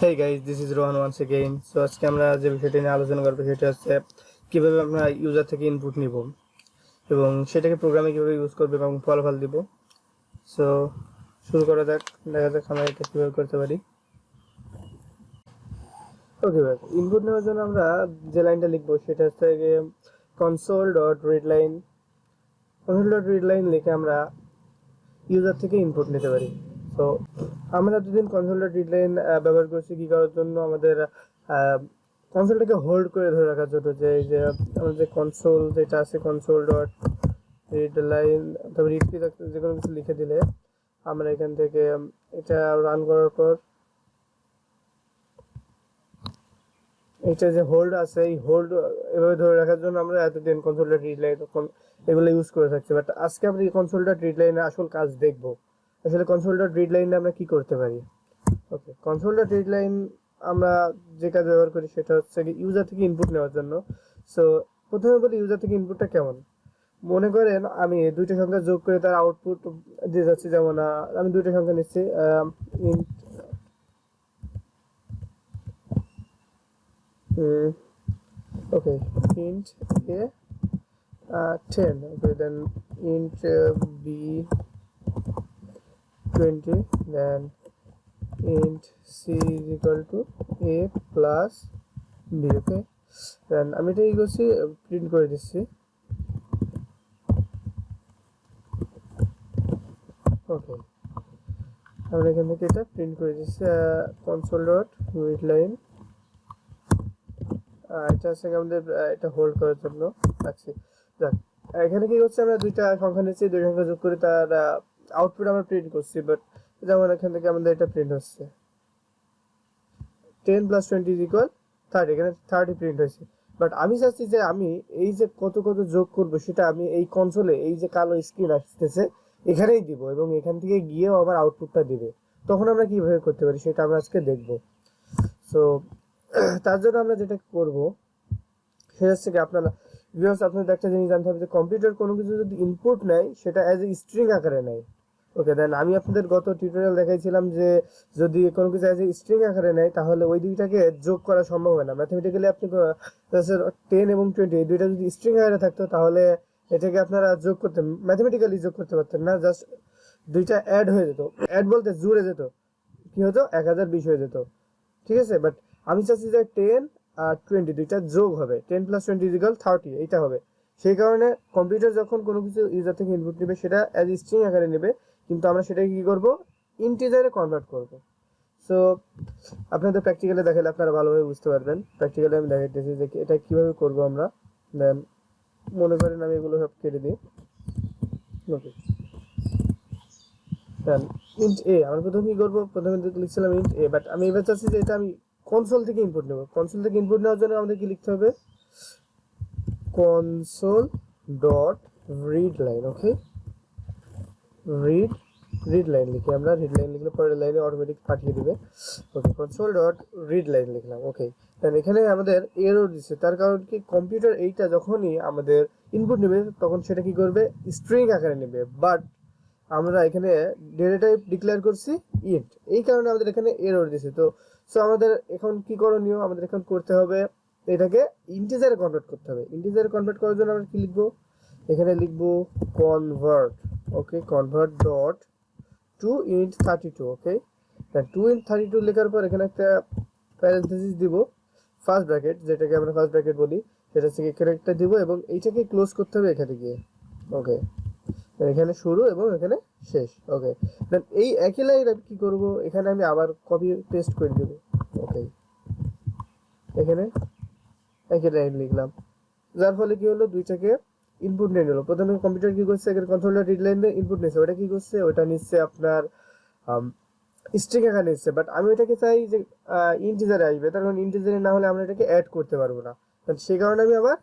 Hey guys, this is Rohan once again. So আজকে আমরা যে বিষয়টি নিয়ে আলোচনা করবো সেটা হচ্ছে কিভাবে আমরা ইউজার থেকে ইনপুট নিব এবং সেটাকে প্রোগ্রামে কিভাবে ইউজ করবে এবং ফলাফল দিব। সো শুরু করা যাক, দেখা যাক আমরা এটা কিভাবে করতে পারি। ওকে ভাই, ইনপুট নেওয়ার জন্য আমরা যে লাইনটা লিখবো সেটা হচ্ছে console.readline লিখে আমরা ইউজার থেকে ইনপুট নিতে পারি। তো আমরা এতদিন console.readline ব্যবহার করছি কি করার জন্য, আমাদের কনসোলটাকে হোল্ড করে ধরে রাখার জন্য, যে এই যে আমাদের কনসোল যেটা আছে console.readline, তবে রিড কি যে কোনো কিছু লিখে দিলে আমরা এখান থেকে এটা রান করার পর এটা যে হোল্ড আছে, এই হোল্ড এভাবে ধরে রাখার জন্য আমরা এতদিন console.readline এগুলো ইউজ করে থাকছি। বাট আজকে আমরা এই console.readline এর আসল কাজ দেখব। আসলে console.readline আমরা কি করতে পারি। ওকে, console.readline আমরা যে কাজ ব্যবহার করি সেটা হচ্ছে ইউজার থেকে ইনপুট নেওয়ার জন্য। সো প্রথমে বলি ইউজার থেকে ইনপুটটা কেমন। মনে করেন আমি দুইটা সংখ্যা যোগ করে তার আউটপুট দিয়ে যাচ্ছি, যেমন আমি দুইটা সংখ্যা নিচ্ছি int okay int a 10, okay, then int b 20, then int c is equal to a plus b, okay, then আমি এটা কি করছি, প্রিন্ট করে দিচ্ছি। ওকে, আমরা এখান থেকে এটা প্রিন্ট করে দিচ্ছি console.readline। এটা আছে আমাদের এটা হোল্ড করার জন্য রাখছি। যাক, এখানে কি হচ্ছে, আমরা দুইটা সংখ্যা নিচ্ছি, দুই সংখ্যা যোগ করে তার আউটপুট আমরা প্রিন্ট করছি। বাট যেমন এখান থেকে আমাদের এটা প্রিন্ট হচ্ছে 10 + 20 = 30, এখানে 30 প্রিন্ট হয়েছে। বাট আমি চাচ্ছি যে আমি এই যে কত কত যোগ করব সেটা আমি এই কনসোলে, এই যে কালো স্ক্রিন আসতেছে এখানেই দিব এবং এখান থেকে গিয়েও আমার আউটপুটটা দিবে। তখন আমরা কিভাবে করতে পারি সেটা আমরা আজকে দেখব। সো তার জন্য আমরা যেটা করব সেটা হচ্ছে কি, আপনাদের একটা জিনিস জানতে হবে যে কম্পিউটার কোনো কিছু যদি ইনপুট নেয় সেটা অ্যাজ এ স্ট্রিং আকারে নেয়। ওকে, দেন আমি আপনাদের গত টিউটোরিয়াল দেখাইছিলাম যে যদি কোনো কিছু অ্যাজ এ স্ট্রিং আকারে নেয় তাহলে ওই দুইটাকে যোগ করা সম্ভব হয় না। ম্যাথমেটিক্যালি আপনি 10 এবং 20 এই দুইটা যদি স্ট্রিং আকারে থাকতো তাহলে এটাকে আপনারা যোগ করতে, ম্যাথমেটিক্যালি যোগ করতে পারতেন না, জাস্ট দুইটা অ্যাড হয়ে যেত। অ্যাড বলতে জুড়ে যেত, কি হতো, 1020 হয়ে যেত, ঠিক আছে। বাট আমি চাচ্ছি যে 10 আর 20 দুইটা যোগ হবে, 10 + 20 = 30, এইটা হবে। সেই কারণে কম্পিউটার যখন কোনো কিছু ইউজার থেকে ইনপুট নেবে সেটা অ্যাজ স্ট্রিং আকারে নেবে, কিন্তু আমরা সেটাকে কি করব, ইন্টিজারে কনভার্ট করব। সো আপনাদের প্র্যাকটিক্যালি দেখালে আপনারা ভালোভাবে বুঝতে পারবেন। প্র্যাকটিক্যালি আমি দেখাইতেছি যে এটা কিভাবে করব আমরা। দেন মনে করেন আমি এগুলো সব কেটে দিই। ওকে, দেন int a, আমরা প্রথমে কি করব, প্রথমে লিখছিলাম int a, বাট আমি এবার চাচ্ছি যে এটা আমি কনসোল থেকে ইনপুট নেব। কনসোল থেকে ইনপুট নেওয়ার জন্য আমাদের কি লিখতে হবে, console.readline। ওকে, readline লিখে আমরা readline লিখলে পরের লাইনে অটোমেটিক পাঠিয়ে দিবে। ওকে, console.readline লিখলাম। ওকে, দেন এখানে আমাদের এরর দিচ্ছে, তার কারণ কি, কম্পিউটার এইটা যখনই আমাদের ইনপুট নেবে তখন সেটা কি করবে, স্ট্রিং আকারে নেবে। বাট আমরা এখানে ডেটা টাইপ ডিক্লেয়ার করছি ইন্ট, এই কারণে আমাদের এখানে এরর দিছে। তো সো আমাদের এখন কি করণীয়, আমাদের এখন করতে হবে এটাকে ইন্টিজারে কনভার্ট করতে হবে। ইন্টিজারে কনভার্ট করার জন্য আমরা কি লিখবো, এখানে লিখবো কনভার্ট। ওকে, কনভার্ট ডট টু int 32। ওকে, টু int 32 লেখার পর এখানে একটা প্যারেনথেসিস দিব, ফার্স্ট ব্র্যাকেট, যেটাকে আমরা ফার্স্ট ব্র্যাকেট বলি, সেটা থেকে এখানে একটা দিব এবং এইটাকে ক্লোজ করতে হবে এখানে গিয়ে। ওকে, এখানে শুরু এবং এখানে শেষ। ওকে, দেন এই একই লাইন আমি কি করব, এখানে আমি আবার কপি পেস্ট করে দেব। ওকে, এখানে একই লাইন লিখলাম, যার ফলে কি হলো, দুইটাকে ইনপুট নিয়ে নিল। প্রথমে কম্পিউটার কি করছে, এখানে console.readline ইনপুট নিচ্ছে, ওটা কি করছে, ওটা নিচ্ছে আপনার স্ট্রিং আকারে নিচ্ছে। বাট আমি ওটাকে চাই যে ইন্টিজারে আসবে, তার কারণ ইন্টিজারে না হলে আমরা এটাকে অ্যাড করতে পারবো না। সেই কারণে আমি আবার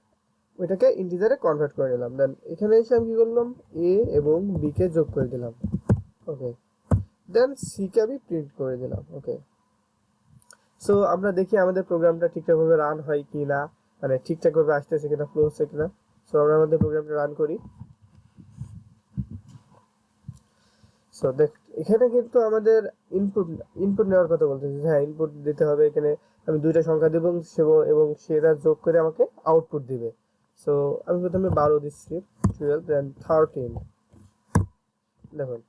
ওইটাকে ইন্টিজারে কনভার্ট করে নিলাম। দেন এখানে এসে আমি কি করলাম, এ এবং বি কে যোগ করে দিলাম। ওকে, দেন সি কে আমি প্রিন্ট করে দিলাম। ওকে, সো আমরা দেখি আমাদের প্রোগ্রামটা ঠিকঠাকভাবে রান হয় কি না, মানে ঠিকঠাকভাবে আসতেছে কিনা, ফ্লো হচ্ছে কিনা। সো আমরা আমাদের প্রোগ্রামটা রান করি। সো এখানে কিন্তু আমাদের ইনপুট ইনপুট নেওয়ার কথা বলতেছি, হ্যাঁ ইনপুট দিতে হবে। এখানে আমি দুইটা সংখ্যা দেব এবং সেটা যোগ করে আমাকে আউটপুট দিবে। সো আমি প্রথমে 12 দিচ্ছি, 12 দেন 13। দেখুন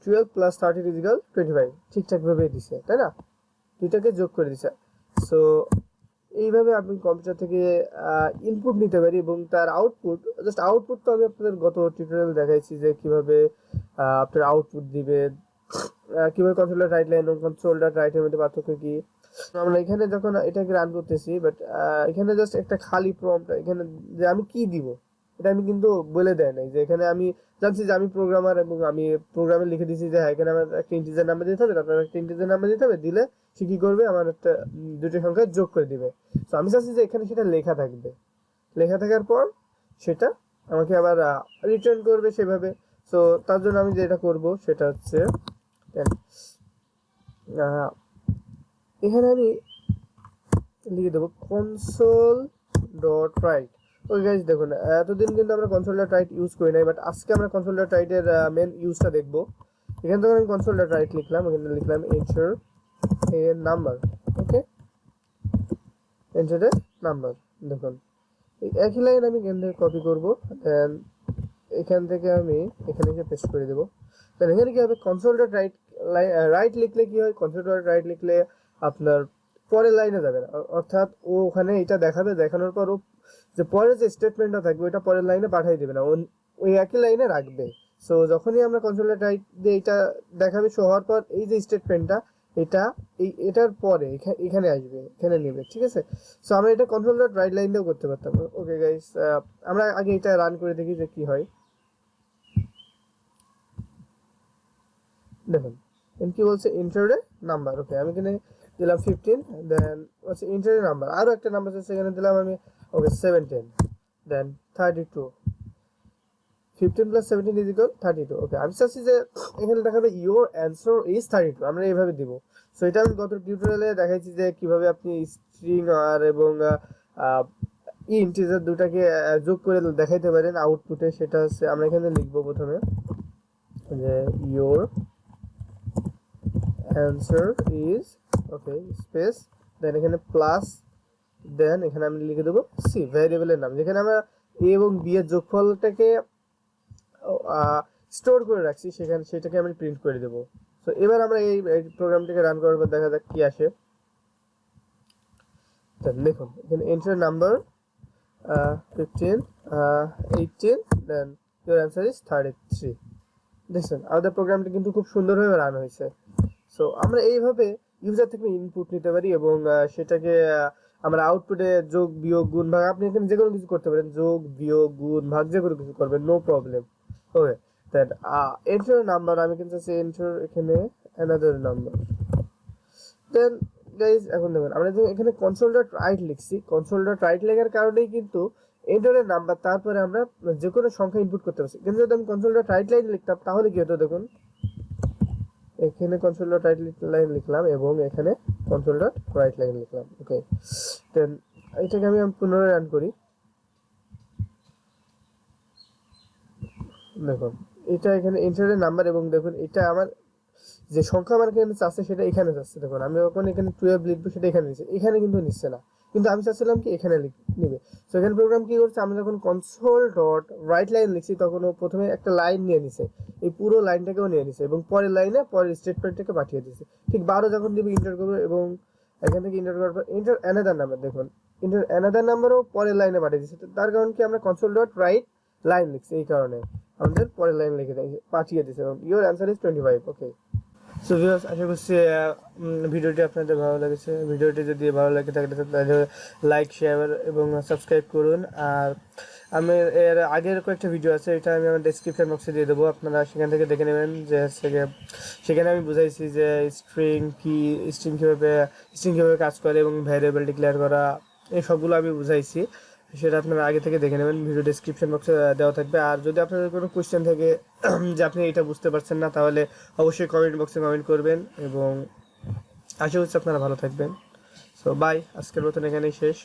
12 প্লাস 13 ইজিক্যাল 25, ঠিকঠাকভাবে দিছে, তাই না? দুইটাকে যোগ করে দিছে। সো এইভাবে আপনি কম্পিউটার থেকে ইনপুট নিতে পারি এবং তার আউটপুট, জাস্ট আউটপুট তো আমি আপনাদের গত টিউটোরিয়াল দেখাইছি যে কিভাবে আপনার আউটপুট দিবে, কিভাবে কন্ট্রোলার রাইট লাইন এবং কন্ট্রোলার রাইটের মধ্যে পার্থক্য কি। আমরা এখানে যখন এটাকে রান করতেছি, বাট এখানে জাস্ট একটা খালি প্রম্পট, এখানে যে আমি কি দিব এটা আমি কিন্তু বলে দেয় নাই। যে এখানে আমি জানছি যে আমি প্রোগ্রামার এবং আমি প্রোগ্রামে লিখে দিয়েছি যে হ্যাঁ এখানে আমার একটা ইন্টিজার নাম্বার দিতে হবে, তারপর একটা ইন্টিজার নাম্বার দিতে হবে, দিলে সে কি করবে আমার একটা দুটো সংখ্যা যোগ করে দিবে। তো আমি চাচ্ছি যে এখানে সেটা লেখা থাকবে, লেখা থাকার পর সেটা আমাকে আবার রিটার্ন করবে সেভাবে। সো তার জন্য আমি যেটা করব সেটা হচ্ছে এখানে আমি লিখে দেবো console dot right. Okay guys, দেখুন এতদিন কিন্তু আমরা কনসোল ডট রাইট ইউজ করি নাই, বাট আজকে আমরা কনসোল ডট রাইটের মেন ইউজটা দেখবো। এখানে তখন আমি কনসোল ডট রাইট লিখলাম, এখানে লিখলাম enter a number. Okay, enter a number. দেখুন এই একই লাইন আমি এখান থেকে কপি করবো, দেন এখান থেকে আমি এখানে এসে পেস্ট করে দেবো। দেন এখানে কি হবে, কনসোল ডট রাইট রাইট লিখলে কি হয়, কনসোল ডট রাইট লিখলে আপনার পরের লাইনে যাবে না, অর্থাৎ ও ওখানে এটা দেখাবে, দেখানোর পর ও যে পরের যে স্টেটমেন্টটা থাকবে ওইটা পরের লাইনে পাঠিয়ে দেবে না, ওই একই লাইনে রাখবে। সো যখনই আমরা কন্ট্রোল রাইট দিয়ে এটা দেখাবে, শো হওয়ার পর এই যে স্টেটমেন্টটা এটা এটার পরে এখানে আসবে, এখানে নেবে, ঠিক আছে? সো আমরা এটা কন্ট্রোল ডট রাইট লাইন দিয়েও করতে পারতাম। ওকে গাইস, আমরা আগে এটা রান করে দেখি যে কি হয়। দেখুন কি বলছে, এন্টার এ নাম্বার। ওকে, আমি এখানে দিলাম 15, দেন হচ্ছে এন্টার এ নাম্বার, আরো একটা নাম্বার আছে সেখানে দিলাম আমি, ওকে 17, দেন 32। 15 প্লাস 17 ইজ ইকুয়াল 32। ওকে, আমি চাচ্ছি যে এখানে দেখাবে ইওর অ্যান্সার ইজ 32, আমরা এইভাবে দিব। সো এটা আমি গত টিউটোরিয়ালে দেখাইছি যে কিভাবে আপনি স্ট্রিং আর এবং ইন্টিজার দুটাকে যোগ করে দেখাইতে পারেন আউটপুটে। সেটা হচ্ছে আমরা এখানে লিখবো প্রথমে যে your answer is, okay space, then এখানে প্লাস, দেন এখানে আমি লিখে দেবো সি, ভ্যারিয়েবলের নাম, যেখানে আমরা এ এবং বি এর যোগফলটাকে স্টোর করে রাখছি, সেটাকে আমি প্রিন্ট করে দেবো। তো এবার আমরা এই প্রোগ্রামটাকে রান করার পর দেখা যাক কি আসে। দেখুন এখানে enter number 15, 18, then your answer is 33। দেখছেন আমাদের প্রোগ্রামটা কিন্তু খুব সুন্দরভাবে রান হয়েছে। সো আমরা এইভাবে ইউজার থেকে ইনপুট নিতে পারি এবং সেটাকে আমরা আউটপুটে যোগ বিয়োগ গুণ ভাগ, আপনি এখানে যে কোনো কিছু করতে পারেন, যোগ বিয়োগ গুণ ভাগ যে কোনো কিছু করবেন, নো প্রবলেম। ওকে, দেন এন্টার নাম্বার, আমি কিন্তু এন্টার এখানে অ্যানাদার নাম্বার। দেন গাইজ এখন দেখুন আমরা এখানে কনসোল ডট রাইট লিখছি, কনসোল ডট রাইট লেখার কারণেই কিন্তু এন্টারের নাম্বার, তারপরে আমরা যে কোনো সংখ্যা ইনপুট করতে পারছি। কিন্তু যদি আমি কনসোল ডট রাইট লাইন লিখতাম তাহলে কি হতো, দেখুন এখানে কনসোল ডট রাইট লাইন লিখলাম এবং এখানে কনসোল ডট রাইট লাইন লিখলাম। ওকে, দেন এটাকে আমি পুনরায় রান করি। দেখুন এটা এখানে এন্টারের নাম্বার এবং দেখুন এটা আমার যে সংখ্যা আমার এখানে চাচ্ছে সেটা এখানে যাচ্ছে। দেখুন আমি যখন এখানে 12 লিখবো সেটা এখানে নিচ্ছে, এখানে কিন্তু নিচ্ছে না, কিন্তু আমি চাচ্ছিলাম কি এখানে নিবে। তো এখানে প্রোগ্রাম কি করছে, আমি যখন কনসোল ডট রাইট লাইন লিখছি তখন ও প্রথমে একটা লাইন নিয়ে নিছে, এই পুরো লাইনটাকেও নিয়ে নিছে এবং পরের লাইনে পরের স্টেটমেন্টটাকে পাঠিয়ে দিয়েছে। ঠিক 12 যখন দিবে ইন্টার করবে এবং এখান থেকে ইন্টার করার পর এন্টার অ্যানাদার নাম্বার, দেখুন এন্টার অ্যানাদার নাম্বারও পরের লাইনে পাঠিয়ে দিয়েছে। তার কারণ কি, আমরা কনসোল ডট রাইট লাইন লিখছি, এই কারণে আমাদের পরের লাইন লিখে পাঠিয়ে দিয়েছে এবং your answer is 25। Okay, so viewers, আশা করছি ভিডিওটি আপনাদের ভালো লেগেছে। ভিডিওটি যদি ভালো লাগে তাহলে লাইক, শেয়ার এবং সাবস্ক্রাইব করুন। আর আমি এর আগের কয়েকটা ভিডিও আছে, এটা আমি আমার ডেসক্রিপশন বক্সে দিয়ে দেবো, আপনারা সেখান থেকে দেখে নেবেন। যে সেখানে আমি বুঝাইছি যে স্ট্রিং কীভাবে কাজ করে এবং ভ্যারিয়েবল ডিক্লেয়ার করা, এই সবগুলো আমি বুঝাইছি। সেটা আপনারা আগে থেকে দেখে নেবেন, ভিডিও ডেসক্রিপশন বক্সে দেওয়া থাকবে। আর যদি আপনাদের কোনো কোয়েশ্চেন থাকে যে আপনি এটা বুঝতে পারছেন না, তাহলে অবশ্যই কমেন্ট বক্সে কমেন্ট করবেন এবং আশা করছি আপনারা ভালো থাকবেন। সো বাই, আজকের মতন এখানেই শেষ।